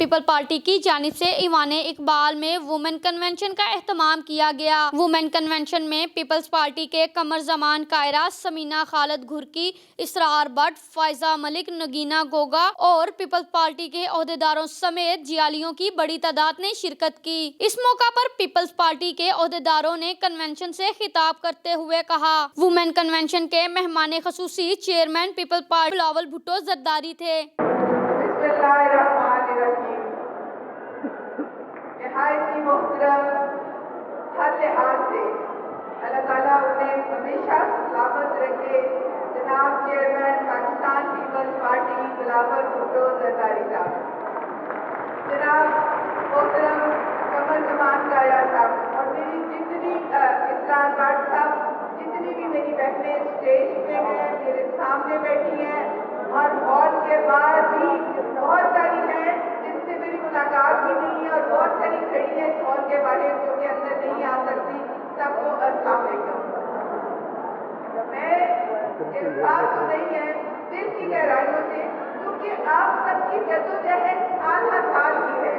People party کی جانب سے ایوان اقبال میں وومن کنونشن کا اہتمام کیا گیا۔ وومن کنونشن میں پیپلز پارٹی کے قمر زمان قائرہ سمینہ خالد گھرکی، اسرار بٹ، فائزہ ملک، نگینہ گوگا اور پیپلز پارٹی کے عہدیداروں سمیت جیالیوں کی بڑی تعداد نے شرکت کی۔ اس موقع پر پیپلز پارٹی کے عہدیداروں نے کنونشن سے خطاب کرتے ہوئے کہا۔ وومن کنونشن کے مہمان خصوصی چیئرمین پیپلز پارٹی بلاول بھٹو زرداری تھے۔ بسم اللہ الرحمن الرحیم۔ نہایت ہی محترم، ہر لحاظ سے اللہ تعالیٰ انہیں ہمیشہ سلامت رکھے، جناب چیئرمین پاکستان پیپلز پارٹی بلاول بھٹو زرداری صاحب، جناب محترم قمر زمان قائرہ صاحب، اور میری جتنی اسرار بٹ صاحب، جتنی بھی میری بہنیں اسٹیج پہ ہیں، میرے سامنے بیٹھی ہیں اور ہال کے باہر بھی بہت ساری ہیں جن سے میری ملاقات بھی نہیں ہے، اور بہت ساری کھڑی ہیں اس ہال کے باہر جو کہ اندر نہیں آ سکتی، سب کو السلام علیکم۔ میں الفاظ تو نہیں ہے، دل کی گہرائیوں سے، کیونکہ آپ سب کی جدوجہد سال ہر سال کی ہے،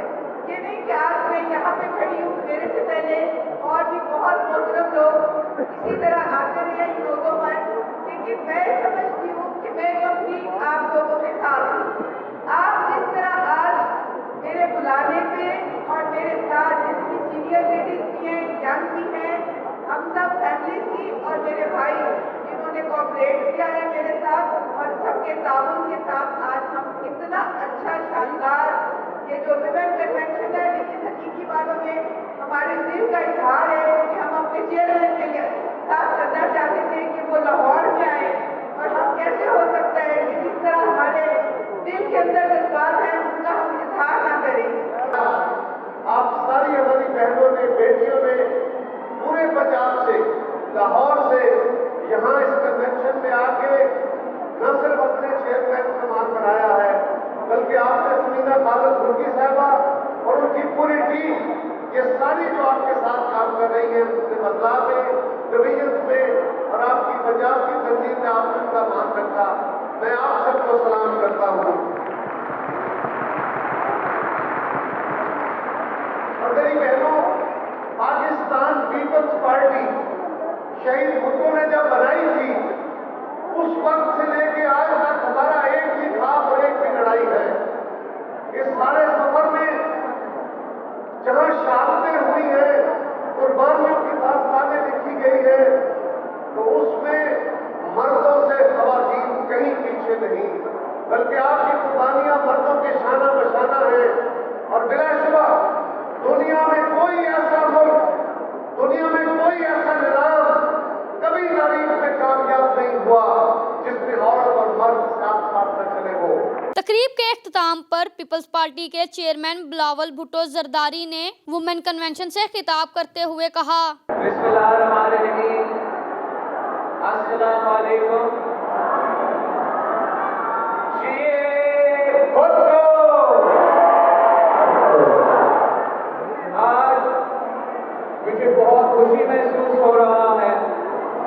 یہ نہیں کہ آج میں یہاں پہ کھڑی ہوں، میرے سے پہلے اور بھی بہت محترم لوگ اسی طرح آتے رہے ان لوگوں پر، لیکن میں سمجھتی ہوں کہ میں اپنی آپ لوگوں کے ساتھ ہوں۔ آپ جس طرح آج میرے بلانے پہ اور میرے ساتھ جتنی سینئر لیڈیز بھی ہیں، ینگ بھی ہیں، ہم سب فیملیز کی، اور میرے بھائی جنہوں نے کوآپریٹ کیا ہے میرے ساتھ اور سب کے تعاون کے ساتھ آج ہم اتنا اچھا شاندار یہ جو ویمن کنونشن ہے، لیکن حقیقی باتوں میں ہمارے دل کا اظہار ہے کہ ہم اپنے چیئرمین کے ساتھ کرنا چاہتے تھے کہ وہ لاہور میں آئے، اور ہم کیسے ہو سکتا ہے کہ جس طرح ہمارے دل کے اندر جذبات ہیں ان کا ہم اظہار نہ کریں۔ آپ ساری ہماری بہنوں نے، بیٹیوں نے پورے پنجاب سے، لاہور سے یہاں اس کنونشن میں آ کے نہ صرف اپنے چیئرمین کا مان بنایا ہے، بلکہ آپ نے سمینہ خالد گھرکی صاحبہ اور ان کی پوری ٹیم، یہ ساری جو آپ کے ساتھ کام کر رہی ہے، ان سے اضلاع میں، ڈویژنز میں، اور آپ کی پنجاب کی تنظیم نے آپ ان کا مان رکھا، میں آپ سب کو سلام کرتا ہوں۔ اور میری بہنوں، پاکستان پیپلز پارٹی شہید بھٹو نے جب بنائی تھی، اس وقت سے لے کے آج تک ہمارا ایک ہی خواب اور ایک ہی لڑائی ہے۔ اس سارے سفر میں جہاں شہادتیں ہوئی ہیں، قربانیوں کی داستانیں لکھی گئی ہیں، تو اس میں مردوں سے خواتین کہیں پیچھے نہیں، بلکہ آپ کی قربانیاں مردوں کے شانہ بشانہ ہیں، اور بلا شبہ دنیا میں کوئی ایسا ملک، دنیا میں کوئی ایسا نظام کبھی تاریخ میں کامیاب نہیں ہوا جس میں عورت اور مرد ساتھ ساتھ نہ چلے ہو۔ تقریب کے اختتام پر پیپلز پارٹی کے چیئرمین بلاول بھٹو زرداری نے وومن کنونشن سے خطاب کرتے ہوئے کہا۔ بسم اللہ الرحمن الرحیم، السلام علیکم۔ آج مجھے بہت خوشی محسوس ہو رہا ہے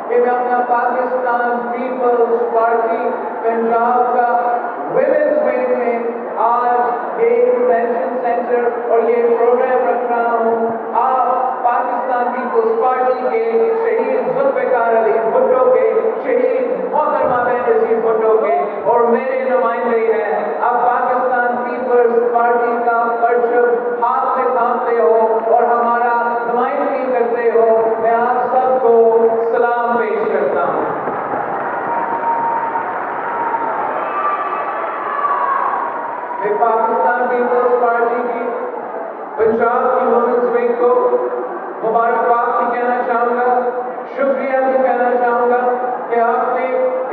کہ میں اپنا پاکستان پیپلز پارٹی پنجاب کا ویمنز ونگ میں آج یہ کنونشن سینٹر اور یہ پروگرام رکھ رہا ہوں۔ آپ پاکستان پیپلز پارٹی کے شہید ذوالفقار علی بھٹو کے، شہید محترمہ بینظیر بھٹو کے اور میرے نمائندے ہیں۔ اب پاکستان پیپلز پارٹی کا پرچم ہاتھ میں تھامتے ہو اور ہمارا نمائندگی کرتے ہو، میں آپ سب کو سلام پیش کرتا ہوں۔ میں پاکستان پیپلز پارٹی کی پنجاب کی وومنز ونگ کو مبارکباد بھی کہنا چاہوں گا، شکریہ بھی کہنا چاہوں گا کہ آپ نے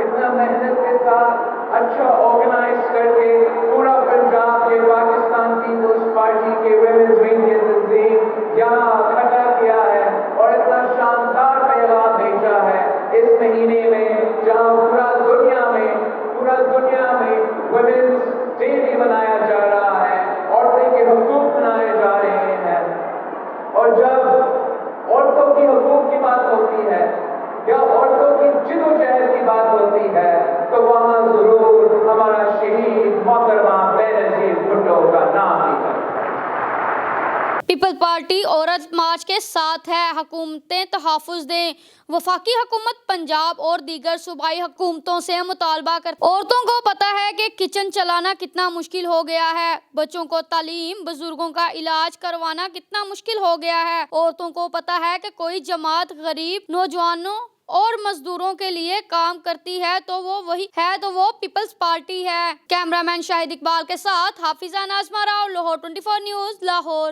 اتنا محنت کے ساتھ اچھا آرگنائز کر کے پورا پنجاب کے پاکستان پیپلز پارٹی کے ویمنز ونگ کی تنظیم یہاں اکٹھا کیا ہے اور اتنا شاندار پیغام بھیجا ہے اس مہینے میں، جہاں پورا دنیا میں ویمنز ڈے بھی منایا جا رہا ہے، عورتوں کے حقوق منائے جا رہے ہیں۔ اور جب عورتوں کی حقوق کی بات ہوتی ہے یا عورتوں کی جدوجہد کی بات ہوتی ہے تو وہاں ضرور ہمارا شہید محترمہ بینظیر بھٹو کا نام لیا جاتا ہے۔ پیپل پارٹی عورت مارچ کے ساتھ ہے، حکومتیں تحفظ دیں۔ وفاقی حکومت پنجاب اور دیگر صوبائی حکومتوں سے مطالبہ کر عورتوں کو پتہ ہے کہ کچن چلانا کتنا مشکل ہو گیا ہے، بچوں کو تعلیم، بزرگوں کا علاج کروانا کتنا مشکل ہو گیا ہے۔ عورتوں کو پتہ ہے کہ کوئی جماعت غریب نوجوانوں اور مزدوروں کے لیے کام کرتی ہے تو وہ پیپلز پارٹی ہے۔ کیمرہ مین شاہد اقبال کے ساتھ حافظہ ناظمہ راؤ، لاہور 24 نیوز، لاہور۔